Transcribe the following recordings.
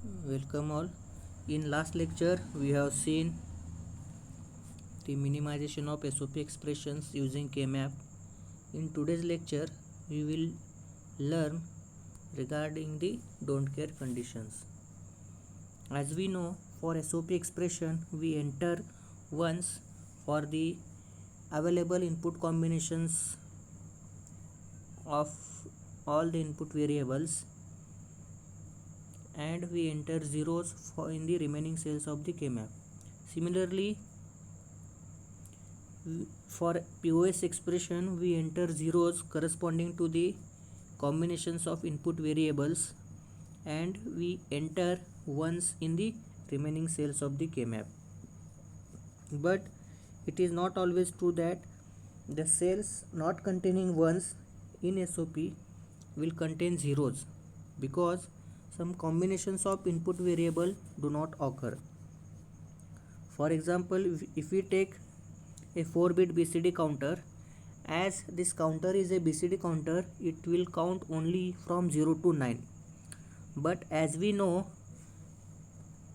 Welcome all. In last lecture, we have seen the minimization of SOP expressions using K-map. In today's lecture, we will learn regarding the don't care conditions. As we know, for SOP expression, we enter once for the available input combinations of all the input variables, and we enter zeros for in the remaining cells of the K-map. Similarly, for POS expression, we enter zeros corresponding to the combinations of input variables, and we enter ones in the remaining cells of the K-map. But it is not always true that the cells not containing ones in SOP will contain zeros, because some combinations of input variable do not occur. For example, if we take a 4-bit BCD counter, as this counter is a BCD counter, it will count only from 0 to 9. But as we know,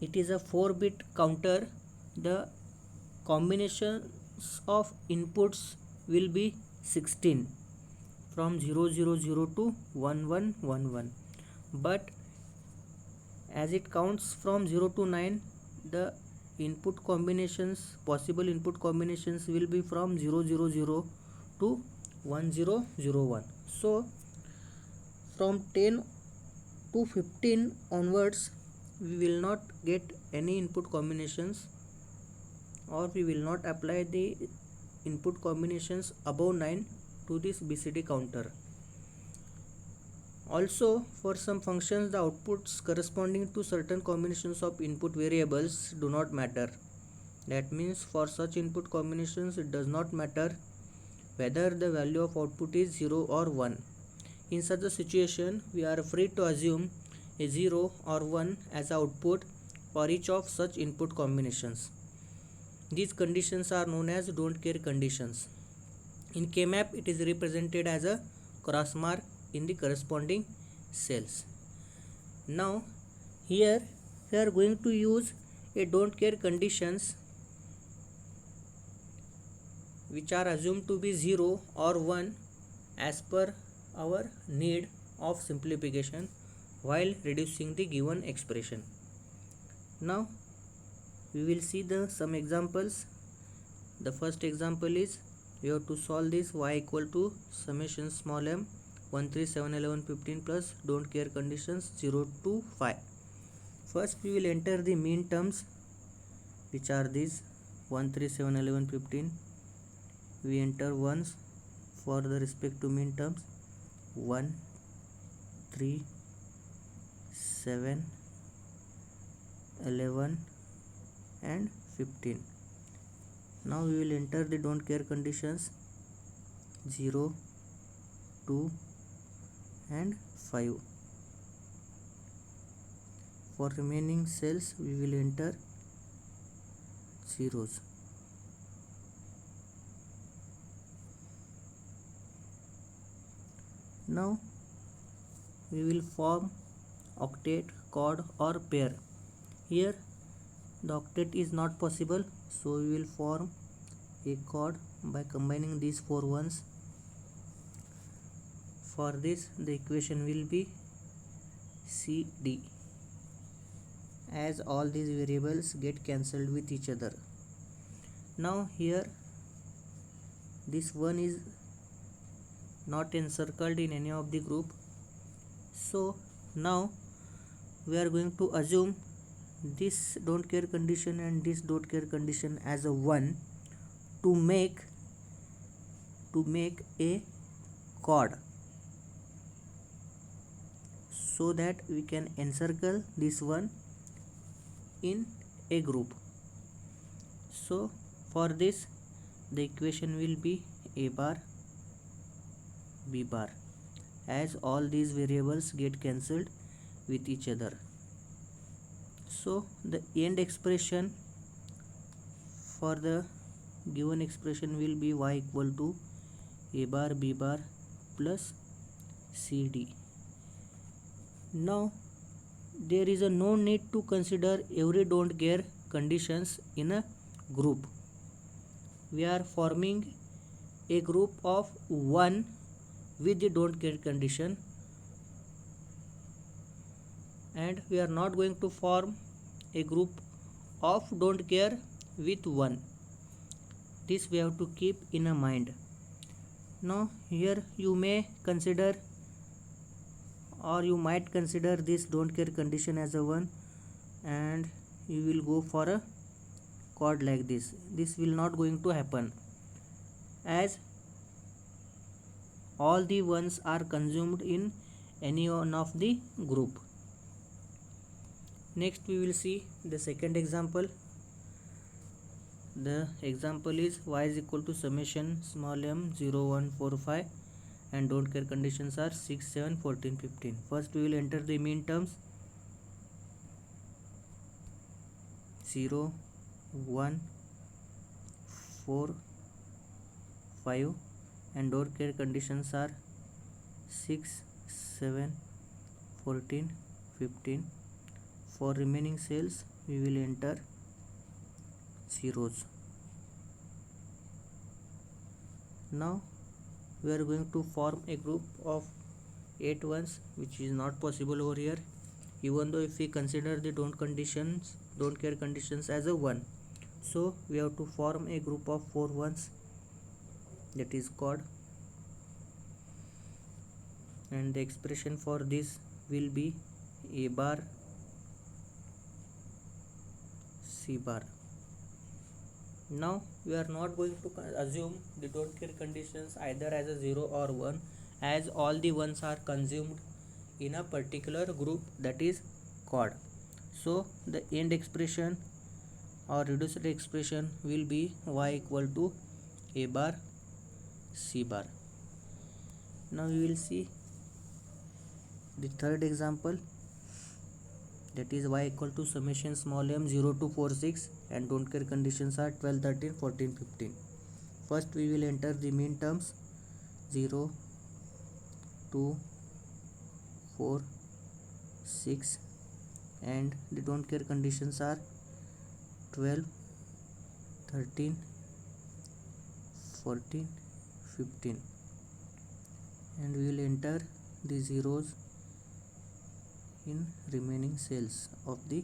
it is a 4-bit counter, the combinations of inputs will be 16 from 000 to 1111. But as it counts from 0 to 9, the input combinations, possible input combinations will be from 000 to 1001. So from 10 to 15 onwards, we will not get any input combinations, or we will not apply the input combinations above 9 to this BCD counter. Also, for some functions, the outputs corresponding to certain combinations of input variables do not matter. That means for such input combinations, it does not matter whether the value of output is 0 or 1. In such a situation, we are free to assume a 0 or 1 as output for each of such input combinations. These conditions are known as don't care conditions. In K-map, it is represented as a cross mark in the corresponding cells. Now here we are going to use a don't care conditions which are assumed to be 0 or 1 as per our need of simplification while reducing the given expression. Now we will see some examples. The first example is we have to solve this y equal to summation small m 1 3 7 11 15 plus don't care conditions 0 to 5. First we will enter the mean terms, which are these 1 3 7 11 15. We enter ones for the respect to mean terms 1 3 7 11 and 15. Now we will enter the don't care conditions 0 2 and 5. For remaining cells we will enter zeros. Now we will form octet, chord or pair. Here the octet is not possible, so we will form a chord by combining these four ones. For this the equation will be CD, as all these variables get cancelled with each other. Now here this one is not encircled in any of the group, so now we are going to assume this don't care condition and this don't care condition as a 1 to make a chord, so that we can encircle this one in a group. So for this the equation will be a bar b bar, as all these variables get cancelled with each other. So the end expression for the given expression will be y equal to a bar b bar plus cd. Now there is a no need to consider every don't care conditions in a group. We are forming a group of 1 with the don't care condition, and we are not going to form a group of don't care with 1. This we have to keep in a mind. Now here you may consider, or you might consider, this don't care condition as a 1, and you will go for a chord like this. This will not going to happen, as all the ones are consumed in any one of the group. Next we will see the second example. The example is y is equal to summation small m 0 1 4 5 and don't care conditions are 6 7 14 15. First we will enter the mean terms 0 1 4 5 and don't care conditions are 6 7 14 15. For remaining cells we will enter zeros. Now we are going to form a group of 8 ones, which is not possible over here, even though if we consider the don't care conditions as a 1. So we have to form a group of 4 ones, that is chord, and the expression for this will be a bar c bar. Now we are not going to assume the don't care conditions either as a 0 or 1, as all the ones are consumed in a particular group, that is chord. So the end expression or reduced expression will be y equal to a bar c bar. Now we will see the third example, that is y equal to summation small m 0 to 4 6 and don't care conditions are 12 13 14 15. First we will enter the mean terms 0 2 4 6 and the don't care conditions are 12 13 14 15, and we will enter the zeros in remaining cells of the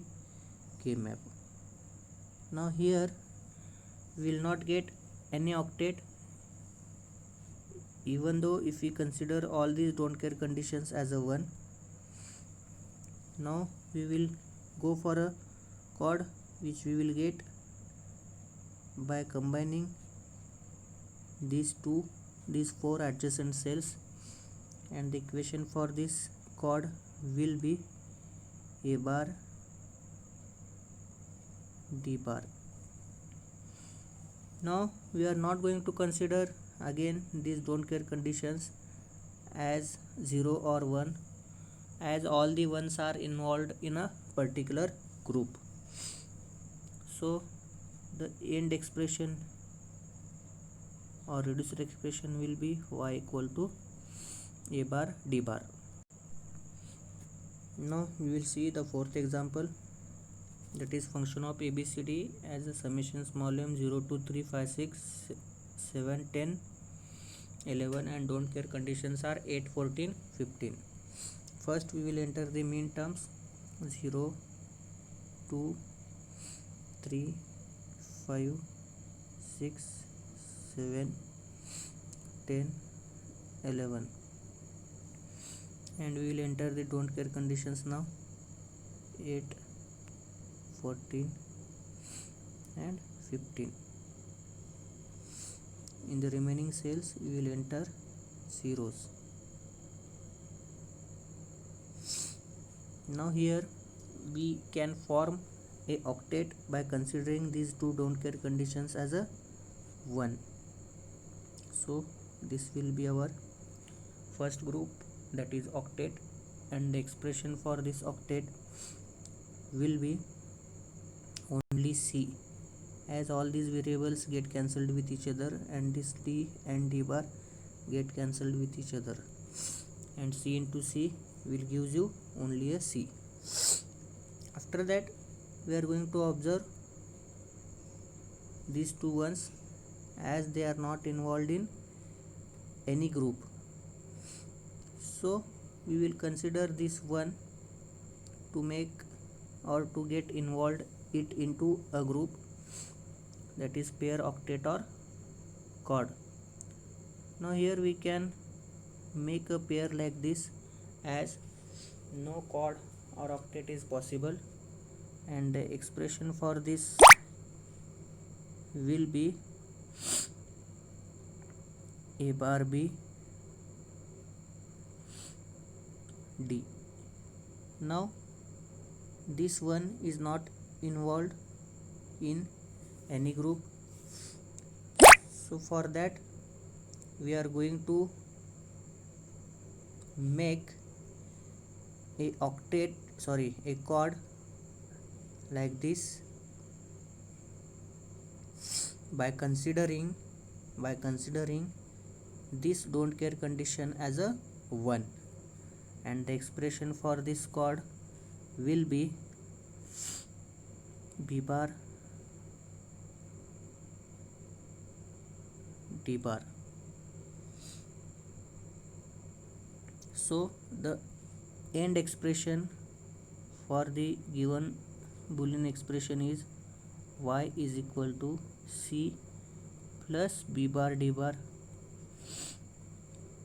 K map. Now here we will not get any octet, even though if we consider all these don't care conditions as a 1. Now we will go for a chord, which we will get by combining these 4 adjacent cells, and the equation for this chord will be a bar d bar. Now we are not going to consider again these don't care conditions as 0 or 1, as all the ones are involved in a particular group. So the end expression or reduced expression will be y equal to a bar d bar. Now we will see the fourth example, that is function of ABCD as a summation small m 0 2 3 5 6 7 10 11 and don't care conditions are 8 14 15. First we will enter the mean terms 0 2 3 5 6 7 10 11, and we will enter the don't care conditions now 8 14 and 15. In the remaining cells we will enter zeros. Now here we can form a octet by considering these two don't care conditions as a 1. So this will be our first group, that is octet, and the expression for this octet will be only C, as all these variables get cancelled with each other and this D and D bar get cancelled with each other, and C into C will gives you only a C. After that we are going to observe these two ones as they are not involved in any group. So we will consider this one to make or to get involved it into a group, that is pair, octet or chord. Now here we can make a pair like this as no chord or octet is possible, and the expression for this will be A bar B D. Now this one is not involved in any group, so for that we are going to make a chord like this by considering this don't care condition as a 1, and the expression for this chord will be B bar D bar. So the end expression for the given Boolean expression is y is equal to C plus B bar D bar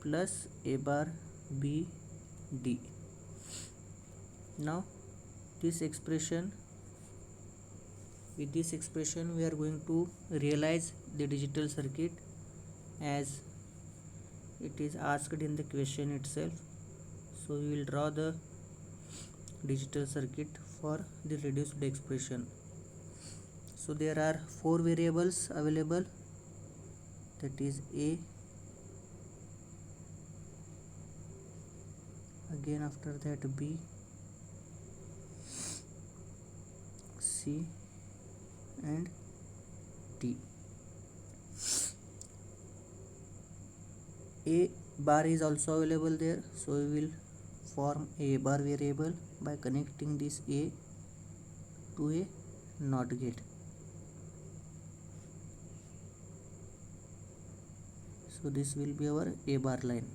plus A bar B D. Now with this expression we are going to realize the digital circuit as it is asked in the question itself. So we will draw the digital circuit for the reduced expression. So there are 4 variables available, that is A, again after that B, C and D. A bar is also available there, so we will form A bar variable by connecting this A to a NOT gate. So this will be our A bar line.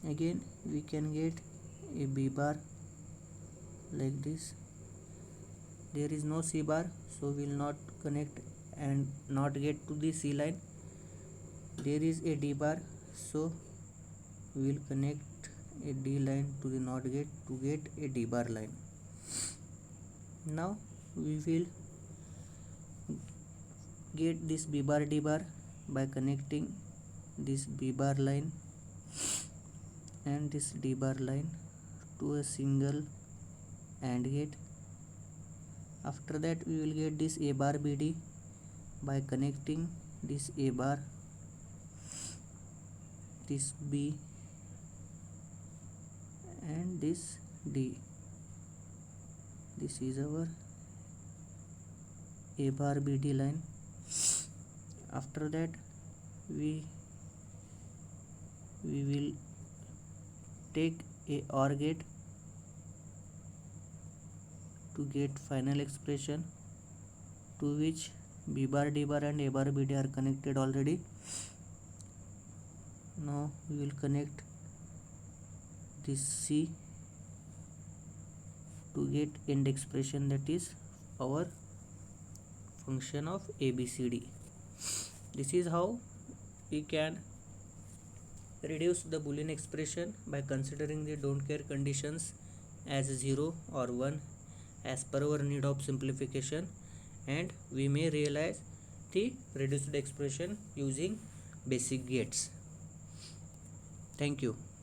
Again we can get a B bar like this. There is no C bar, so we will not connect and not get to the C line. There is a D bar, so we will connect a D line to the NOT gate to get a D bar line. Now we will get this B bar D bar by connecting this B bar line and this D bar line to a single AND gate. After that we will get this A bar BD by connecting this A bar, this B and this D. This is our A bar BD line. After that we will take a OR gate to get final expression, to which B bar D bar and A bar BD are connected already. Now we will connect this C to get end expression, that is our function of ABCD. This is how we can reduce the Boolean expression by considering the don't care conditions as 0 or 1 as per our need of simplification, and we may realize the reduced expression using basic gates. Thank you.